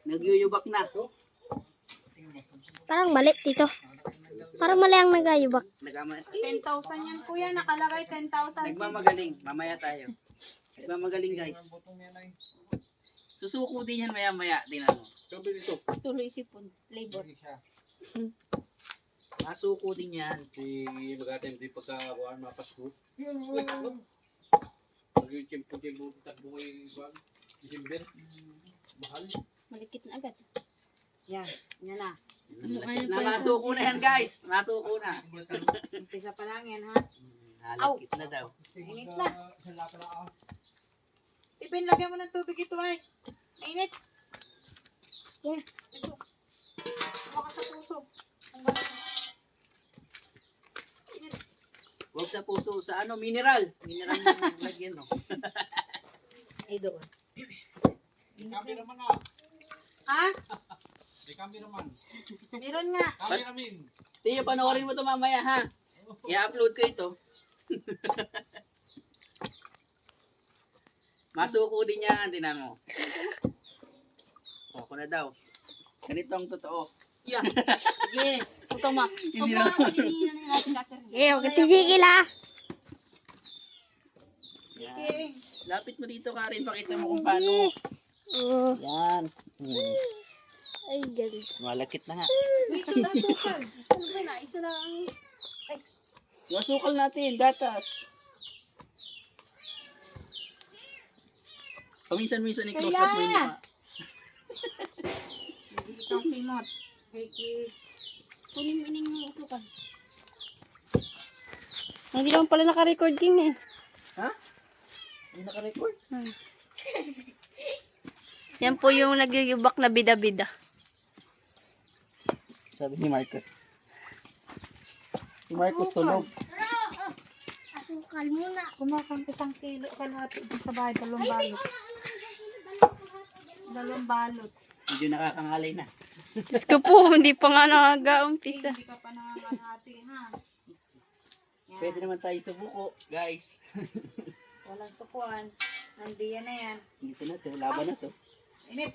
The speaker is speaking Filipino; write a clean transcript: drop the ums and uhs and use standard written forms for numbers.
Nagyuyubak na. Parang mali dito. Parang mali ang nagayubak. 10,000 yan kuya, nakalagay 10,000. Nagmamagaling. Mamaya tayo. Nagmamagaling guys. Susuko din yan maya-maya. Tingnan mo. Tuloy sipon, labor. Masuko din yan. Si magatim di pagkakuan mapasko. Pag-yung takbo ngayon kuan. December. Mahal. Malikit na agad. Yan, yan na. Masuko na yan guys. Masuko na. Umpisa pa lang yan ha. Halakit na daw. Init na. Stephen, lagyan mo ng tubig ito ay. Mainit. Yeah. Ito. Baka sa puso. Ang gano'n. Init. Huwag sa puso. Sa ano? Mineral. Mineral yung lagyan no. Ay doon. Cameraman na. Ha? May cameraman. Meron nga. Cameraman. Tiyo, panoorin mo to mamaya ha. I-upload ko ito. Masuko din yan. Tingnan mo. O, na daw. Ganito ang totoo. Yeah. Sige. Huwag ka ma. Hindi na. Eh, huwag titigil ah. Sige. Lapit mo dito, Karen. Pakita mo kung paano. Oh, Yan. ay, galing. Malakit na nga. Wait, ang dasukal. Ano ba na? Isa lang. Yung asukal natin, gatas. Paminsan-minsan i-close up mo yung mukha. Hindi itong simot. Kiki. Kunin mo ining yung usukan. Hindi naman pala naka-record din eh. Ha? Hindi naka-record? Yan po yung nagyuyubak na bida-bida. Sabi ni Marcos. Si Marcos tulog. Asukal muna. Kumakang 1 kilo kalahati dun sa bahay. 2 balot. 2 balot. Medyo nakakangalay na. Diyos ko po, hindi pa nga nakag-umpisa. Hindi ka pa nangangalahati ha. Yan. Pwede naman tayo sa buko, guys. Walang sukuan. Nandiyan na yan. Dito na to, laban na to. Init.